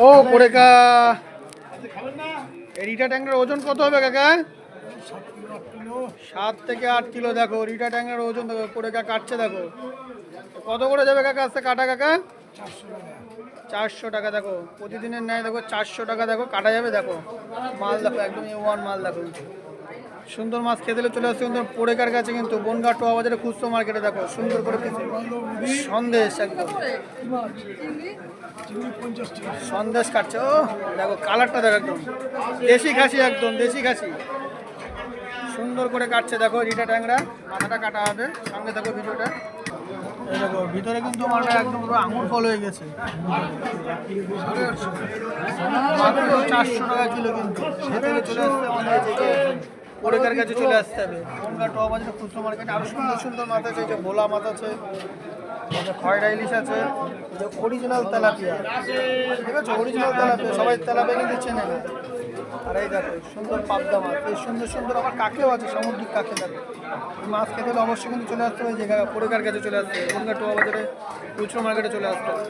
ও কোরেকা রিটা ট্যাংরার ওজন কত হবে কাকা? 7 থেকে 8 কিলো। দেখো রিটা ট্যাংরার ওজন দেখো, কোরেকা কাটছে দেখো। কত করে যাবে কাকা আজকে কাটা কাকা? 400 টাকা। দেখো প্রতিদিনের ন্যায় দেখো 400 টাকা দেখো কাটা যাবে। দেখো মাল দেখো একদম A1 মাল। দেখো সুন্দর মাছ খেতে হলে চলে আসছে কিন্তু পোড়েকার কাছে, কিন্তু বনগাঁ টোয়া বাজারে খুচরো মার্কেটে। দেখো সুন্দর করে সন্দেশ একদম সন্দেশ কাটছে। ও দেখো কালারটা দেখো একদম দেশি খাসি, একদম দেশি খাসি সুন্দর করে কাটছে। দেখো রিটা ট্যাংরা মাথাটা কাটা হবে, সঙ্গে দেখো ভিডিওটা। এই দেখো ভিতরে কিন্তু মালটা একদম পুরো আঙুর ফল হয়ে গেছে। মাত্র 400 টাকা কিলো। কিন্তু ভেতরে চলে আসতে আমাদের পোড়েকার কাছে চলে আসতে হবে। বনগাঁ টোয়া বাজারে খুচরো মার্কেটে আরো সুন্দর সুন্দর মাছ আছে। এই যে ভোলা মাছ আছে, খয়রা ইলিশ আছে, অরিজিনাল তেলাপিয়া। ঠিক আছে, অরিজিনাল তেলাপিয়া সবাই তেলাপিয়া কিন্তু চেনে না। আর এই দেখো সুন্দর পাবদা মাছ, এই সুন্দর সুন্দর আবার কাকেও আছে, সামুদ্রিক কাকে। দেখো মাছ খেতে হলে অবশ্যই কিন্তু চলে আসতে হবে এই জায়গায় পোড়েকার কাছে চলে আসতে হবে, বনগাঁ টোয়া বাজারে খুচরো মার্কেটে চলে আসতে হবে।